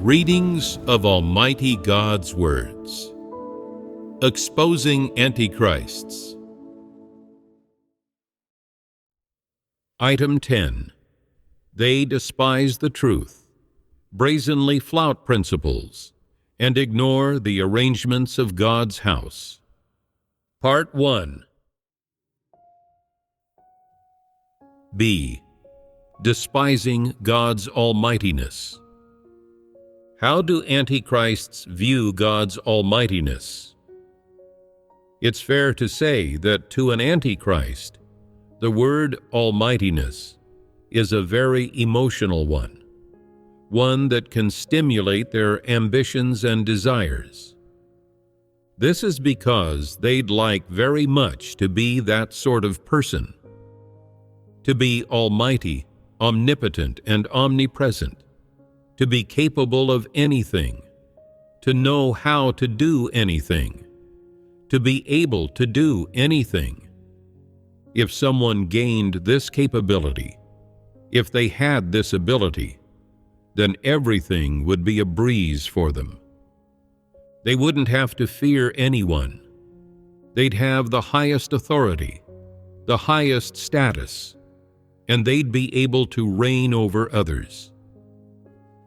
Readings of Almighty God's Words. Exposing Antichrists. Item 10. They despise the truth, brazenly flout principles, and ignore the arrangements of God's house. Part 1. B. Despising God's almightiness. How do Antichrists view God's almightiness? It's fair to say that to an Antichrist, the word almightiness is a very emotional one that can stimulate their ambitions and desires. This is because they'd like very much to be that sort of person, to be almighty, omnipotent, and omnipresent, to be capable of anything, to know how to do anything, to be able to do anything. If someone gained this capability, if they had this ability, then everything would be a breeze for them. They wouldn't have to fear anyone. They'd have the highest authority, the highest status, and they'd be able to reign over others.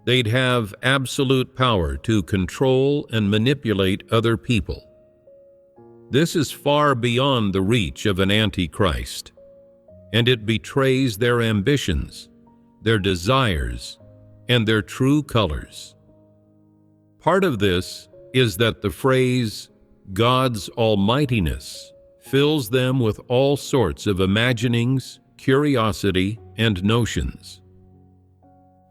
They'd have absolute power to control and manipulate other people. This is far beyond the reach of an Antichrist, and it betrays their ambitions, their desires, and their true colors. Part of this is that the phrase, God's almightiness, fills them with all sorts of imaginings, curiosity, and notions.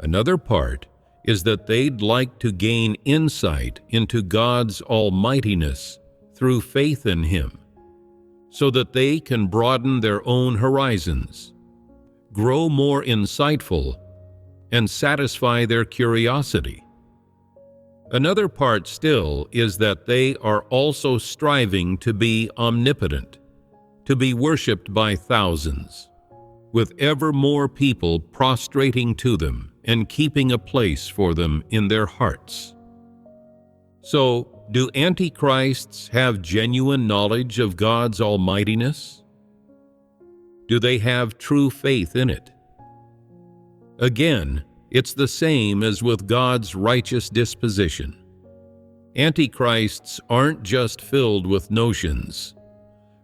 Another part is that they'd like to gain insight into God's almightiness through faith in Him, so that they can broaden their own horizons, grow more insightful, and satisfy their curiosity. Another part still is that they are also striving to be omnipotent, to be worshipped by thousands, with ever more people prostrating to them and keeping a place for them in their hearts. So, do Antichrists have genuine knowledge of God's almightiness? Do they have true faith in it? Again, it's the same as with God's righteous disposition. Antichrists aren't just filled with notions,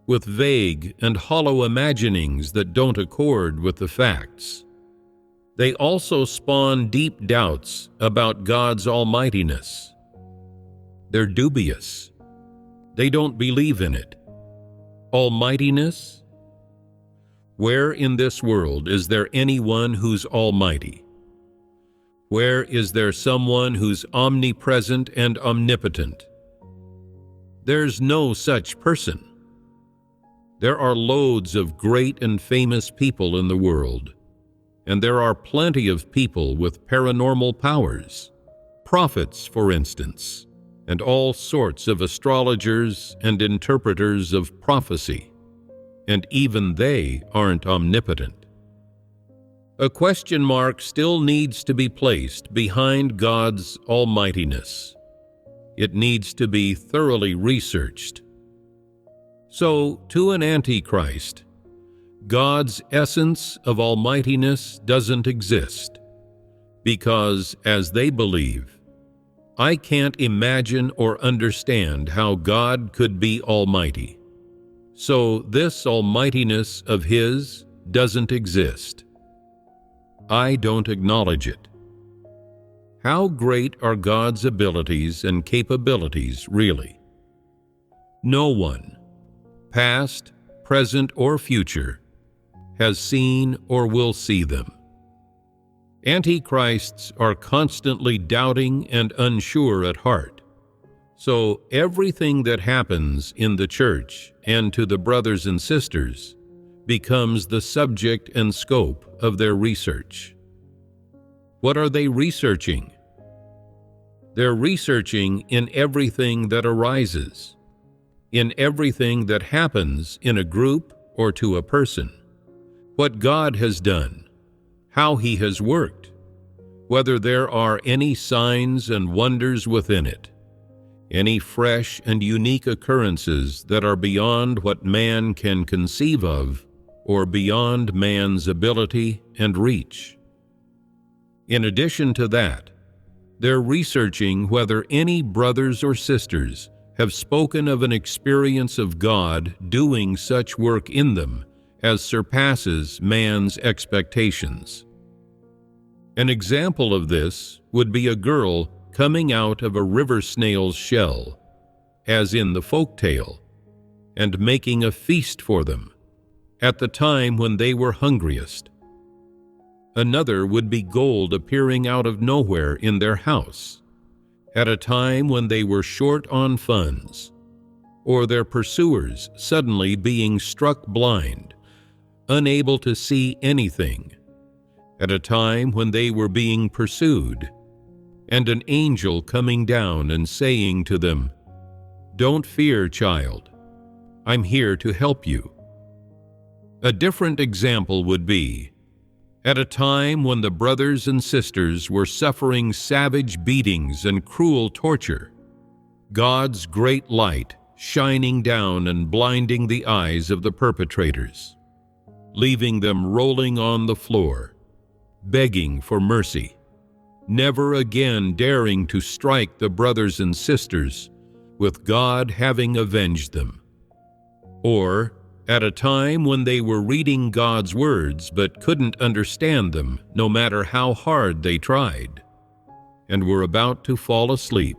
with vague and hollow imaginings that don't accord with the facts. They also spawn deep doubts about God's almightiness. They're dubious. They don't believe in it. Almightiness? Where in this world is there anyone who's almighty? Where is there someone who's omnipresent and omnipotent? There's no such person. There are loads of great and famous people in the world, and there are plenty of people with paranormal powers, prophets, for instance, and all sorts of astrologers and interpreters of prophecy, and even they aren't omnipotent. A question mark still needs to be placed behind God's almightiness. It needs to be thoroughly researched. So, to an Antichrist, God's essence of almightiness doesn't exist, because, as they believe, I can't imagine or understand how God could be almighty. So this almightiness of His doesn't exist. I don't acknowledge it. How great are God's abilities and capabilities, really? No one, past, present, or future, has seen or will see them. Antichrists are constantly doubting and unsure at heart, so everything that happens in the church and to the brothers and sisters becomes the subject and scope of their research. What are they researching? They're researching in everything that arises, in everything that happens in a group or to a person. What God has done, how He has worked, whether there are any signs and wonders within it, any fresh and unique occurrences that are beyond what man can conceive of or beyond man's ability and reach. In addition to that, they're researching whether any brothers or sisters have spoken of an experience of God doing such work in them as surpasses man's expectations. An example of this would be a girl coming out of a river snail's shell, as in the folk tale, and making a feast for them at the time when they were hungriest. Another would be gold appearing out of nowhere in their house, at a time when they were short on funds, or their pursuers suddenly being struck blind, unable to see anything, at a time when they were being pursued, and an angel coming down and saying to them, "Don't fear, child, I'm here to help you." A different example would be, at a time when the brothers and sisters were suffering savage beatings and cruel torture, God's great light shining down and blinding the eyes of the perpetrators, leaving them rolling on the floor, begging for mercy, never again daring to strike the brothers and sisters, with God having avenged them. Or, at a time when they were reading God's words but couldn't understand them no matter how hard they tried, and were about to fall asleep,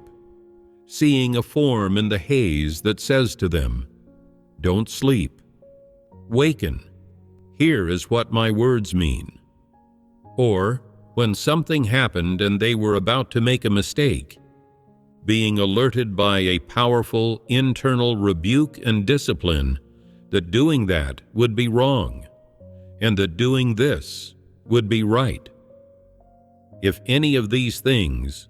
seeing a form in the haze that says to them, "Don't sleep. Waken. Here is what my words mean." Or, when something happened and they were about to make a mistake, being alerted by a powerful internal rebuke and discipline that doing that would be wrong, and that doing this would be right. If any of these things,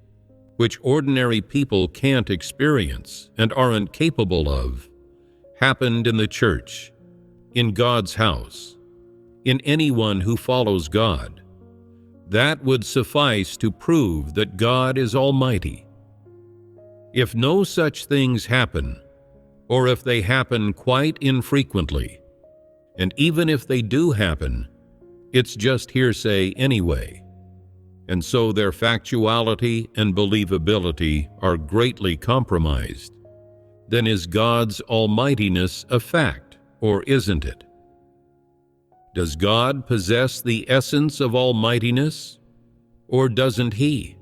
which ordinary people can't experience and aren't capable of, happened in the church, in God's house, in anyone who follows God, that would suffice to prove that God is almighty. If no such things happen, or if they happen quite infrequently, and even if they do happen, it's just hearsay anyway, and so their factuality and believability are greatly compromised, then is God's almightiness a fact, or isn't it? Does God possess the essence of almightiness, or doesn't he?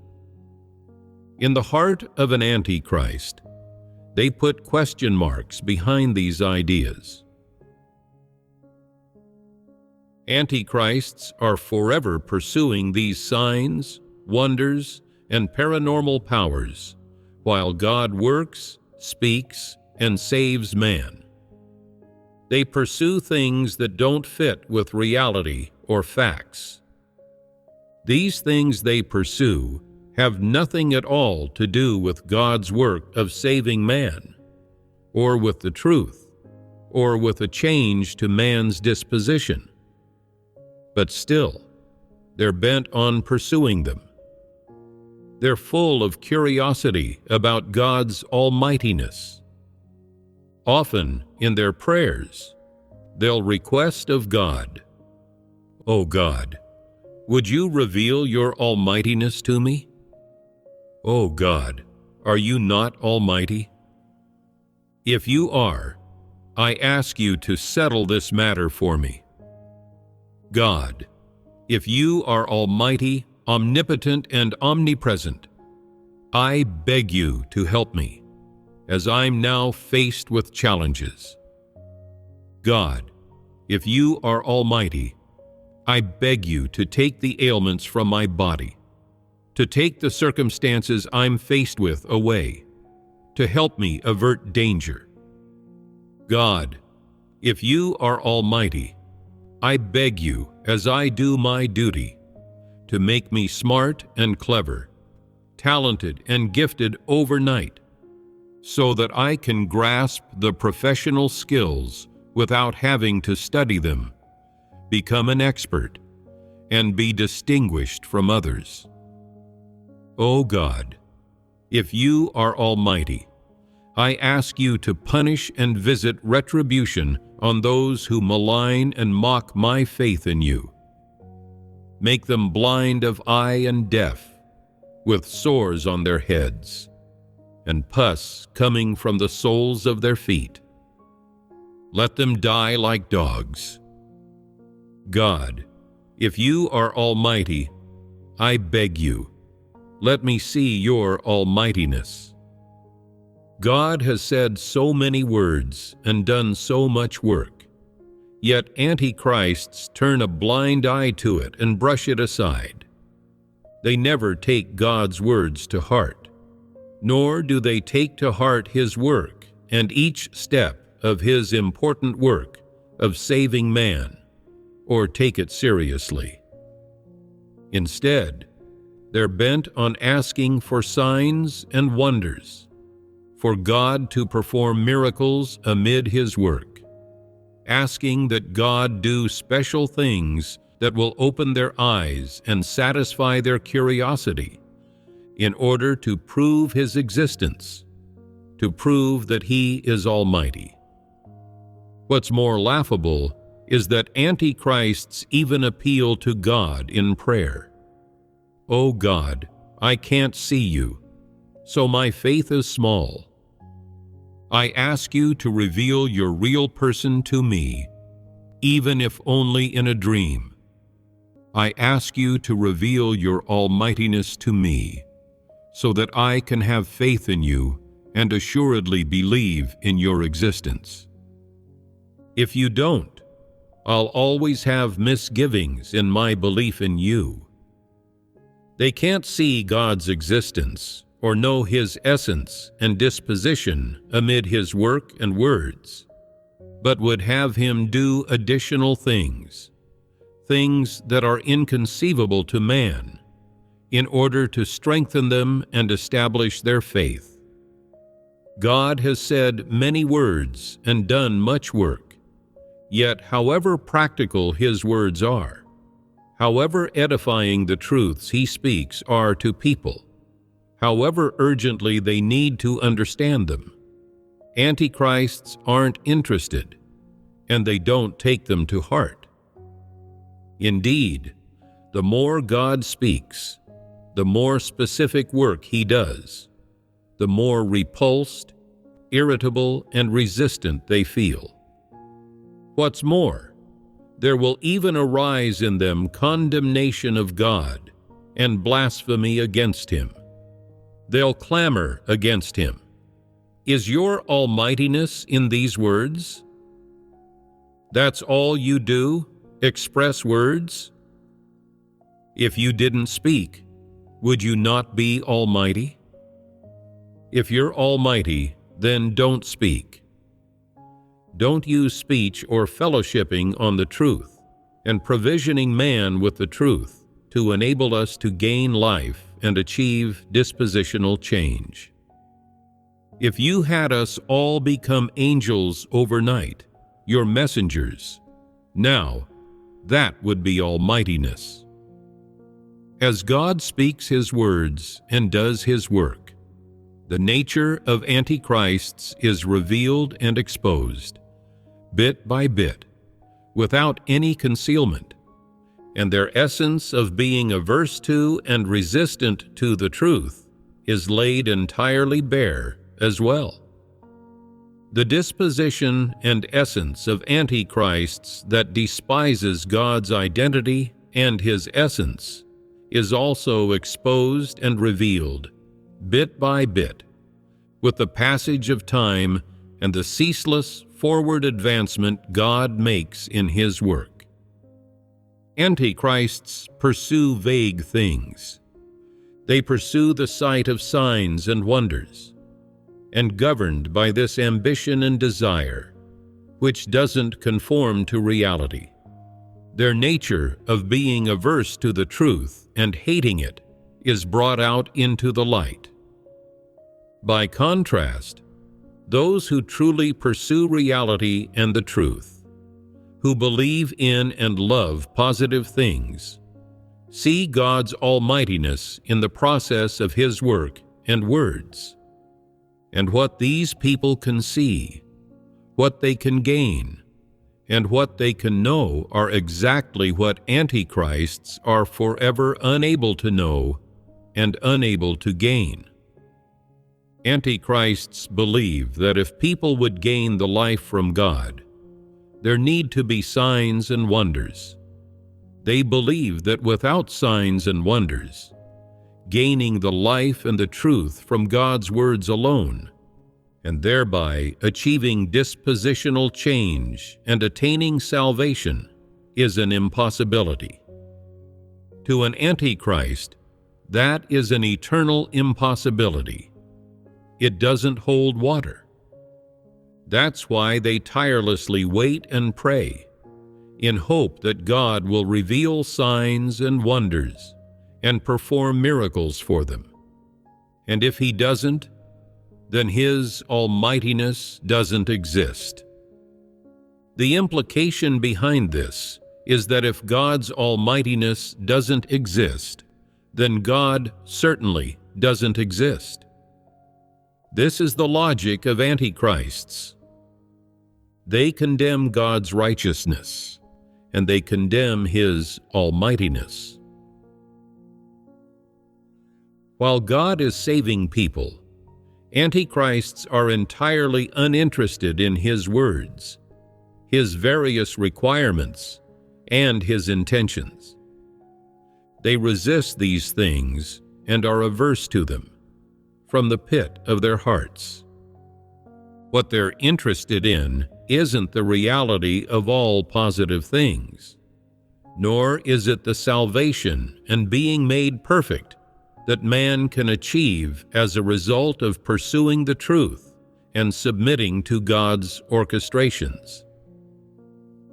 In the heart of an antichrist, they put question marks behind these ideas. Antichrists are forever pursuing these signs, wonders, and paranormal powers, while God works, speaks, and saves man. They pursue things that don't fit with reality or facts. These things they pursue have nothing at all to do with God's work of saving man, or with the truth, or with a change to man's disposition. But still, they're bent on pursuing them. They're full of curiosity about God's almightiness. Often, in their prayers, they'll request of God, "O God, would you reveal your almightiness to me? O God, are you not almighty? If you are, I ask you to settle this matter for me. God, if you are almighty, omnipotent, and omnipresent, I beg you to help me, as I'm now faced with challenges. God, if you are almighty, I beg you to take the ailments from my body, to take the circumstances I'm faced with away, to help me avert danger. God, if you are almighty, I beg you, as I do my duty, to make me smart and clever, talented and gifted overnight, so that I can grasp the professional skills without having to study them, become an expert, and be distinguished from others. O God, if you are almighty, I ask you to punish and visit retribution on those who malign and mock my faith in you. Make them blind of eye and deaf, with sores on their heads, and pus coming from the soles of their feet. Let them die like dogs. God, if you are almighty, I beg you, let me see your almightiness. God has said so many words and done so much work, yet antichrists turn a blind eye to it and brush it aside. They never take God's words to heart, nor do they take to heart His work and each step of His important work of saving man, or take it seriously. Instead, they're bent on asking for signs and wonders, for God to perform miracles amid His work, asking that God do special things that will open their eyes and satisfy their curiosity in order to prove His existence, to prove that He is almighty. What's more laughable is that antichrists even appeal to God in prayer. O God, I can't see you, so my faith is small. I ask you to reveal your real person to me, even if only in a dream. I ask you to reveal your almightiness to me, so that I can have faith in you and assuredly believe in your existence. If you don't, I'll always have misgivings in my belief in you. They can't see God's existence or know His essence and disposition amid His work and words, but would have Him do additional things that are inconceivable to man, in order to strengthen them and establish their faith. God has said many words and done much work, yet however practical His words are, however edifying the truths He speaks are to people, however urgently they need to understand them, antichrists aren't interested, and they don't take them to heart. Indeed, the more God speaks, the more specific work He does, the more repulsed, irritable, and resistant they feel. What's more, there will even arise in them condemnation of God and blasphemy against Him. They'll clamor against Him. Is your almightiness in these words? That's all you do? Express words? If you didn't speak, would you not be almighty? If you're almighty, then don't speak. Don't use speech or fellowshipping on the truth and provisioning man with the truth to enable us to gain life and achieve dispositional change. If you had us all become angels overnight, your messengers, now that would be almightiness. As God speaks His words and does His work, the nature of antichrists is revealed and exposed, bit by bit, without any concealment, and their essence of being averse to and resistant to the truth is laid entirely bare as well. The disposition and essence of antichrists that despises God's identity and His essence is also exposed and revealed, bit by bit, with the passage of time and the ceaseless forward advancement God makes in His work. Antichrists pursue vague things. They pursue the sight of signs and wonders, and governed by this ambition and desire, which doesn't conform to reality. Their nature of being averse to the truth and hating it is brought out into the light. By contrast, those who truly pursue reality and the truth, who believe in and love positive things, see God's almightiness in the process of His work and words. And what these people can see, what they can gain, and what they can know are exactly what antichrists are forever unable to know and unable to gain. Antichrists believe that if people would gain the life from God, there need to be signs and wonders. They believe that without signs and wonders, gaining the life and the truth from God's words alone, and thereby achieving dispositional change and attaining salvation, is an impossibility. To an antichrist, that is an eternal impossibility. It doesn't hold water. That's why they tirelessly wait and pray, in hope that God will reveal signs and wonders and perform miracles for them. And if He doesn't, then His almightiness doesn't exist. The implication behind this is that if God's almightiness doesn't exist, then God certainly doesn't exist. This is the logic of antichrists. They condemn God's righteousness, and they condemn His almightiness. While God is saving people, antichrists are entirely uninterested in His words, His various requirements, and His intentions. They resist these things and are averse to them from the pit of their hearts. What they're interested in isn't the reality of all positive things, nor is it the salvation and being made perfect that man can achieve as a result of pursuing the truth and submitting to God's orchestrations.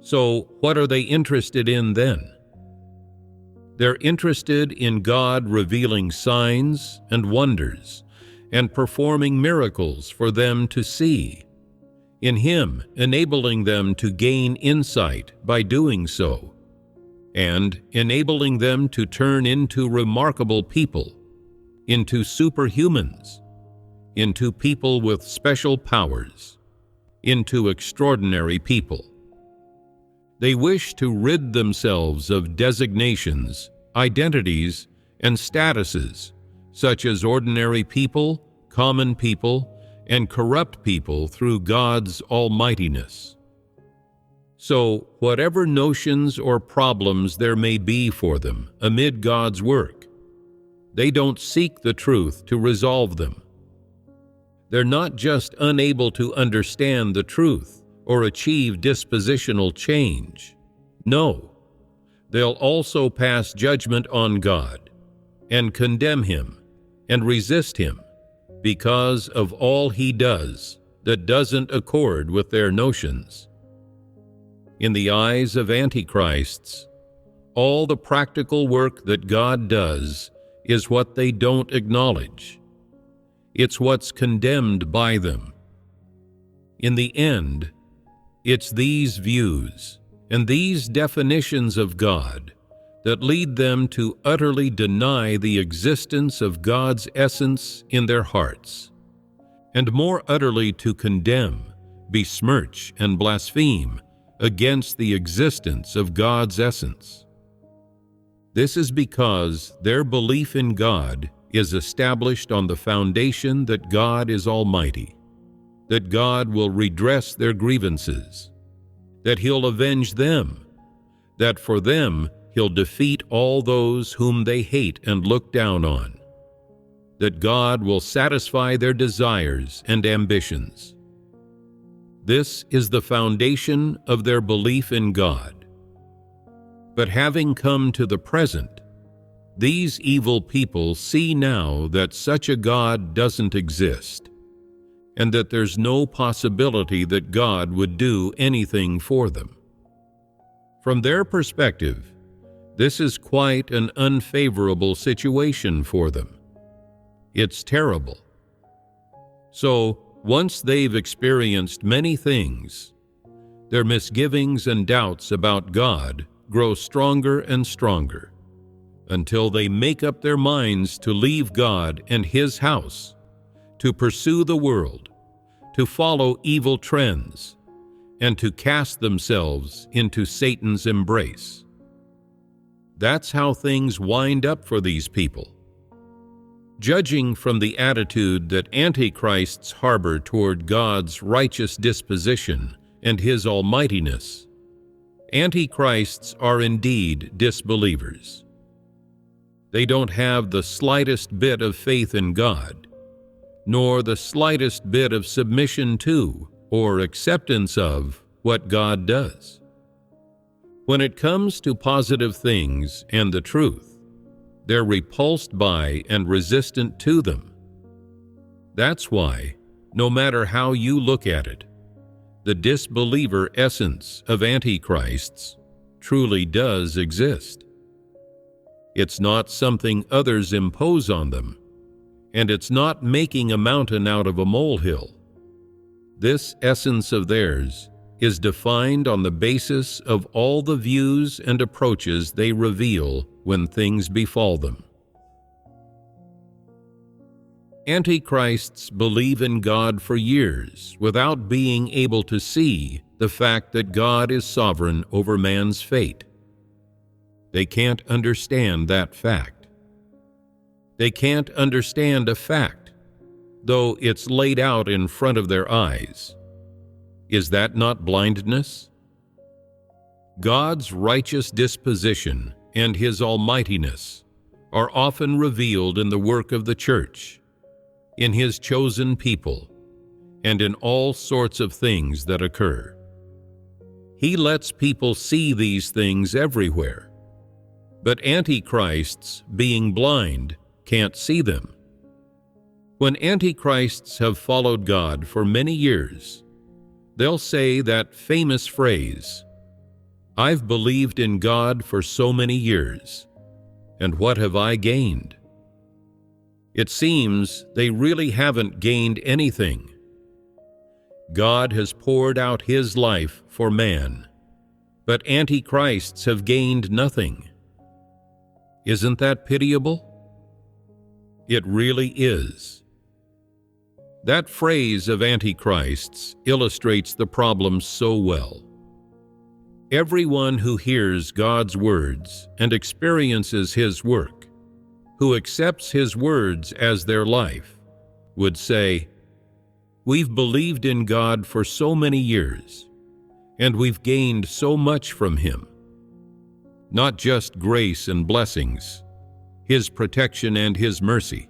So, what are they interested in then? They're interested in God revealing signs and wonders and performing miracles for them to see, in Him enabling them to gain insight by doing so, and enabling them to turn into remarkable people, into superhumans, into people with special powers, into extraordinary people. They wish to rid themselves of designations, identities, and statuses, such as ordinary people, common people, and corrupt people through God's almightiness. So, whatever notions or problems there may be for them amid God's work, they don't seek the truth to resolve them. They're not just unable to understand the truth or achieve dispositional change. No, they'll also pass judgment on God and condemn Him and resist Him because of all He does that doesn't accord with their notions. In the eyes of antichrists, all the practical work that God does is what they don't acknowledge. It's what's condemned by them. In the end, it's these views and these definitions of God that lead them to utterly deny the existence of God's essence in their hearts, and more utterly to condemn, besmirch, and blaspheme against the existence of God's essence. This is because their belief in God is established on the foundation that God is almighty, that God will redress their grievances, that He'll avenge them, that for them He'll defeat all those whom they hate and look down on, that God will satisfy their desires and ambitions. This is the foundation of their belief in God. But having come to the present, these evil people see now that such a God doesn't exist, and that there's no possibility that God would do anything for them. From their perspective, this is quite an unfavorable situation for them. It's terrible. So, once they've experienced many things, their misgivings and doubts about God grow stronger and stronger, until they make up their minds to leave God and His house, to pursue the world, to follow evil trends, and to cast themselves into Satan's embrace. That's how things wind up for these people. Judging from the attitude that antichrists harbor toward God's righteous disposition and His almightiness, antichrists are indeed disbelievers. They don't have the slightest bit of faith in God, nor the slightest bit of submission to or acceptance of what God does. When it comes to positive things and the truth, they're repulsed by and resistant to them. That's why, no matter how you look at it, the disbeliever essence of antichrists truly does exist. It's not something others impose on them, and it's not making a mountain out of a molehill. This essence of theirs is defined on the basis of all the views and approaches they reveal when things befall them. Antichrists believe in God for years without being able to see the fact that God is sovereign over man's fate. They can't understand that fact. They can't understand a fact, though it's laid out in front of their eyes. Is that not blindness? God's righteous disposition and His almightiness are often revealed in the work of the church, in His chosen people, and in all sorts of things that occur. He lets people see these things everywhere, but antichrists, being blind, can't see them. When antichrists have followed God for many years, they'll say that famous phrase, "I've believed in God for so many years, and what have I gained?" It seems they really haven't gained anything. God has poured out His life for man, but antichrists have gained nothing. Isn't that pitiable? It really is. That phrase of antichrists illustrates the problem so well. Everyone who hears God's words and experiences His work, who accepts His words as their life, would say, "We've believed in God for so many years, and we've gained so much from Him. Not just grace and blessings, His protection and His mercy.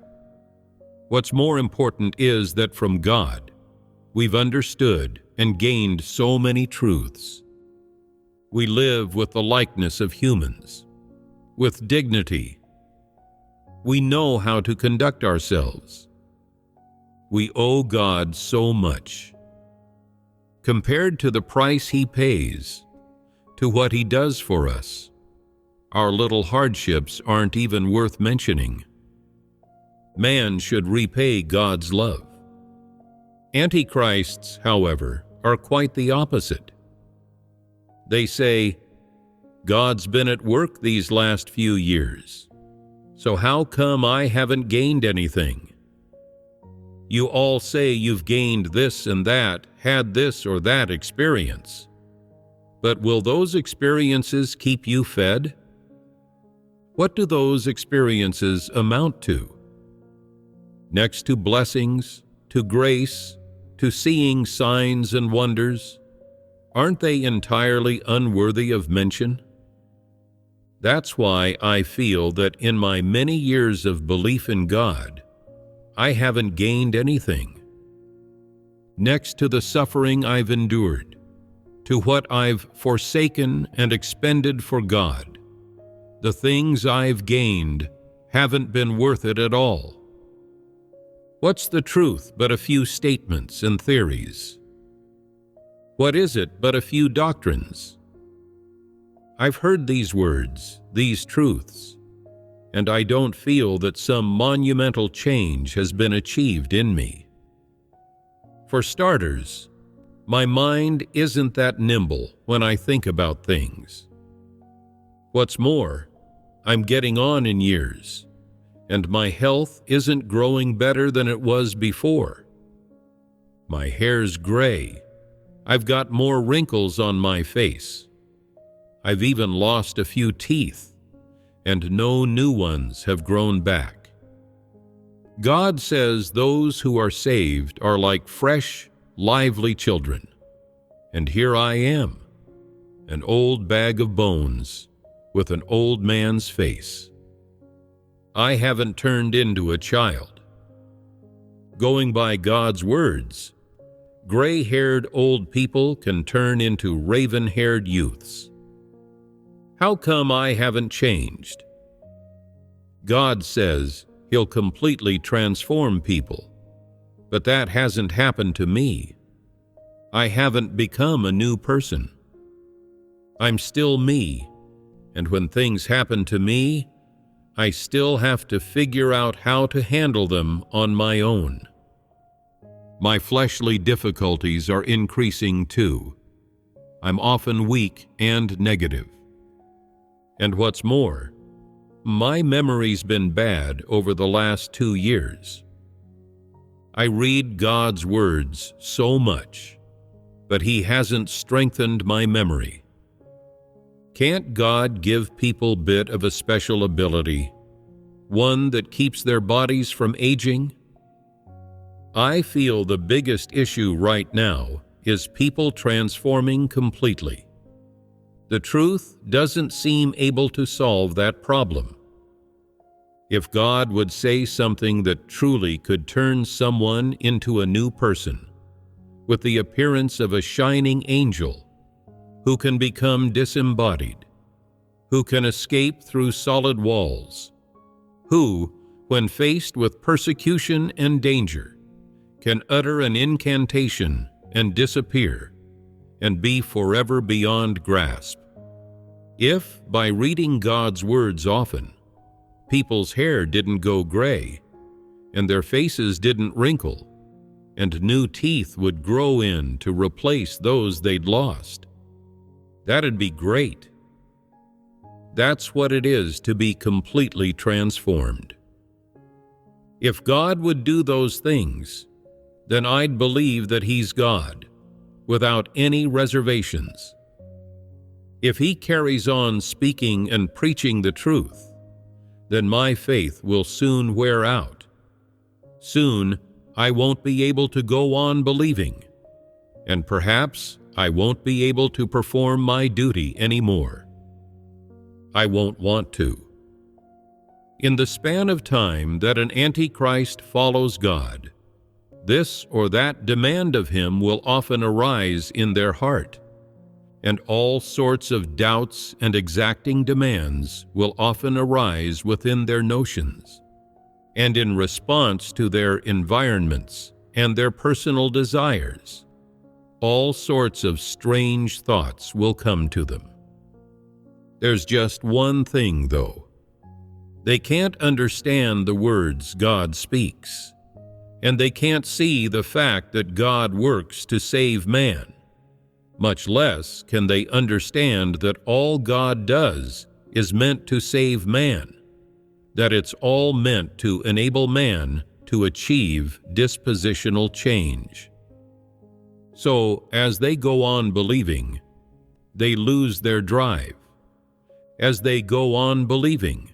What's more important is that from God, we've understood and gained so many truths. We live with the likeness of humans, with dignity. We know how to conduct ourselves. We owe God so much. Compared to the price He pays, to what He does for us, our little hardships aren't even worth mentioning. Man should repay God's love. Antichrists, however, are quite the opposite. They say, "God's been at work these last few years, so how come I haven't gained anything? You all say you've gained this and that, had this or that experience. But will those experiences keep you fed? What do those experiences amount to? Next to blessings, to grace, to seeing signs and wonders, aren't they entirely unworthy of mention? That's why I feel that in my many years of belief in God, I haven't gained anything. Next to the suffering I've endured, to what I've forsaken and expended for God, the things I've gained haven't been worth it at all. What's the truth but a few statements and theories? What is it but a few doctrines? I've heard these words, these truths, and I don't feel that some monumental change has been achieved in me. For starters, my mind isn't that nimble when I think about things. What's more, I'm getting on in years, and my health isn't growing better than it was before. My hair's gray. I've got more wrinkles on my face. I've even lost a few teeth, and no new ones have grown back. God says those who are saved are like fresh, lively children. And here I am, an old bag of bones with an old man's face. I haven't turned into a child. Going by God's words, gray-haired old people can turn into raven-haired youths. How come I haven't changed? God says He'll completely transform people, but that hasn't happened to me. I haven't become a new person. I'm still me, and when things happen to me, I still have to figure out how to handle them on my own. My fleshly difficulties are increasing too. I'm often weak and negative. And what's more, my memory's been bad over the last 2 years. I read God's words so much, but He hasn't strengthened my memory. Can't God give people a bit of a special ability, one that keeps their bodies from aging? I feel the biggest issue right now is people transforming completely. The truth doesn't seem able to solve that problem. If God would say something that truly could turn someone into a new person, with the appearance of a shining angel, who can become disembodied, who can escape through solid walls, who, when faced with persecution and danger, can utter an incantation and disappear, and be forever beyond grasp. If, by reading God's words often, people's hair didn't go gray, and their faces didn't wrinkle, and new teeth would grow in to replace those they'd lost, that'd be great. That's what it is to be completely transformed. If God would do those things, then I'd believe that He's God, without any reservations. If He carries on speaking and preaching the truth, then my faith will soon wear out. Soon, I won't be able to go on believing, and perhaps I won't be able to perform my duty anymore. I won't want to. In the span of time that an Antichrist follows God, this or that demand of Him will often arise in their heart, and all sorts of doubts and exacting demands will often arise within their notions, and in response to their environments and their personal desires, all sorts of strange thoughts will come to them. There's just one thing, though. They can't understand the words God speaks, and they can't see the fact that God works to save man. Much less can they understand that all God does is meant to save man, that it's all meant to enable man to achieve dispositional change. So, as they go on believing, they lose their drive. As they go on believing,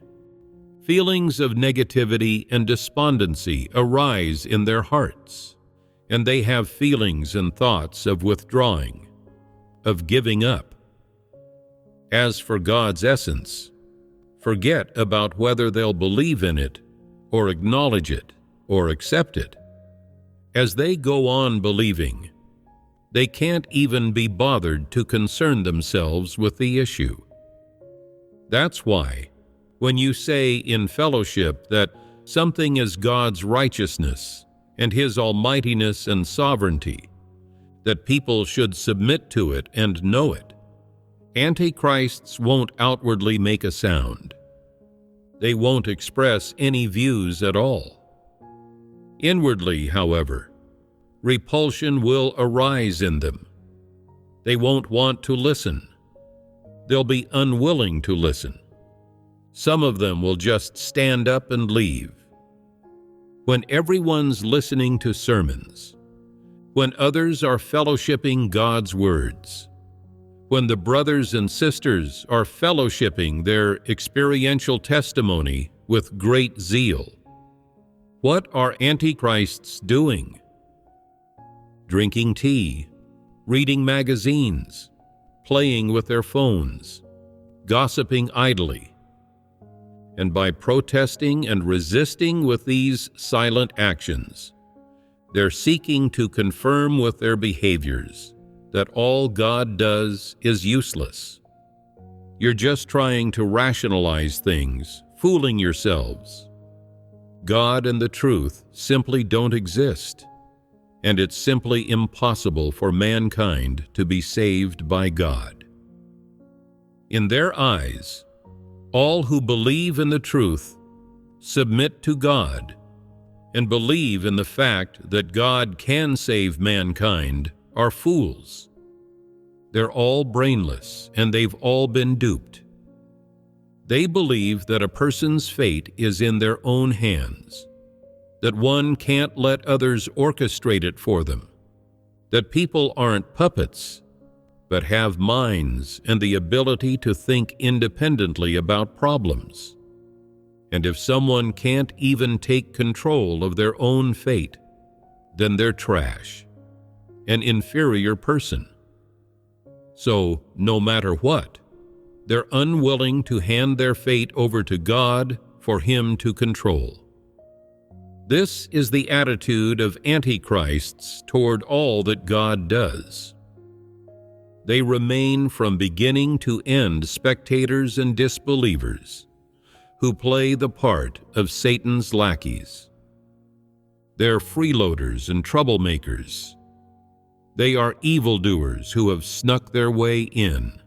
feelings of negativity and despondency arise in their hearts, and they have feelings and thoughts of withdrawing, of giving up. As for God's essence, forget about whether they'll believe in it, or acknowledge it, or accept it. As they go on believing, they can't even be bothered to concern themselves with the issue. That's why, when you say in fellowship that something is God's righteousness and His almightiness and sovereignty, that people should submit to it and know it, Antichrists won't outwardly make a sound. They won't express any views at all. Inwardly, however, repulsion will arise in them. They won't want to listen. They'll be unwilling to listen. Some of them will just stand up and leave. When everyone's listening to sermons, when others are fellowshipping God's words, when the brothers and sisters are fellowshipping their experiential testimony with great zeal, what are antichrists doing? Drinking tea, reading magazines, playing with their phones, gossiping idly. And by protesting and resisting with these silent actions, they're seeking to confirm with their behaviors that all God does is useless. You're just trying to rationalize things, fooling yourselves. God and the truth simply don't exist, and it's simply impossible for mankind to be saved by God. In their eyes, all who believe in the truth, submit to God, and believe in the fact that God can save mankind are fools. They're all brainless, and they've all been duped. They believe that a person's fate is in their own hands, that one can't let others orchestrate it for them, that people aren't puppets, but have minds and the ability to think independently about problems. And if someone can't even take control of their own fate, then they're trash, an inferior person. So, no matter what, they're unwilling to hand their fate over to God for Him to control. This is the attitude of antichrists toward all that God does. They remain from beginning to end spectators and disbelievers who play the part of Satan's lackeys. They're freeloaders and troublemakers. They are evildoers who have snuck their way in.